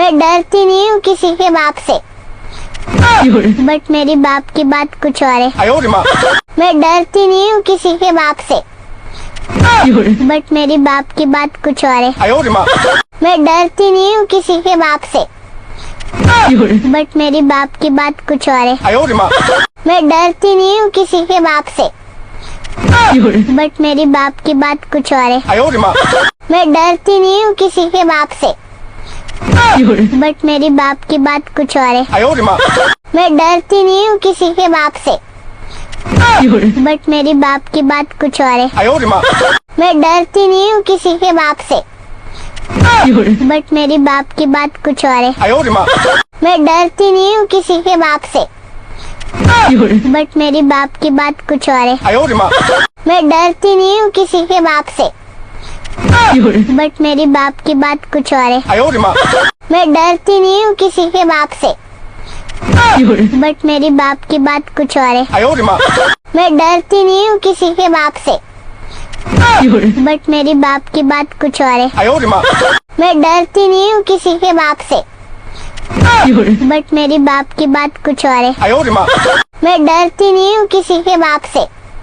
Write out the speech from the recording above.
मैं डरती नहीं हूँ किसी के बाप से, बट मेरी बाप की बात कुछ और है। मैं डरती नहीं हूँ किसी के बाप से, बट मेरी बाप की बात कुछ और है। मैं डरती नहीं हूँ किसी के बाप से, बट मेरी बाप की बात कुछ और है। मैं डरती नहीं हूँ किसी के बाप से, बट मेरी बाप की बात कुछ और है। मैं डरती नहीं हूँ किसी के बाप से, बट मेरी बाप की बात कुछ और है। मैं डरती नहीं हूँ किसी के बाप से, बट मेरी बाप की बात कुछ और है। मैं डरती नहीं हूँ किसी के बाप से, बट मेरी बाप की बात कुछ और है। मैं डरती नहीं हूँ किसी के बाप से, बट मेरी बाप की बात कुछ और है। मैं डरती नहीं हूँ किसी के बाप से, बट मेरी बाप की बात कुछ और है। मैं डरती नहीं हूँ किसी के बाप से, बट मेरी बाप की बात कुछ और है। मैं डरती नहीं हूँ किसी के बाप से, बट मेरी बाप की बात कुछ और है। मैं डरती नहीं हूँ किसी के बाप से, बट मेरी बाप की बात कुछ और है। मैं डरती नहीं हूँ किसी के बाप से,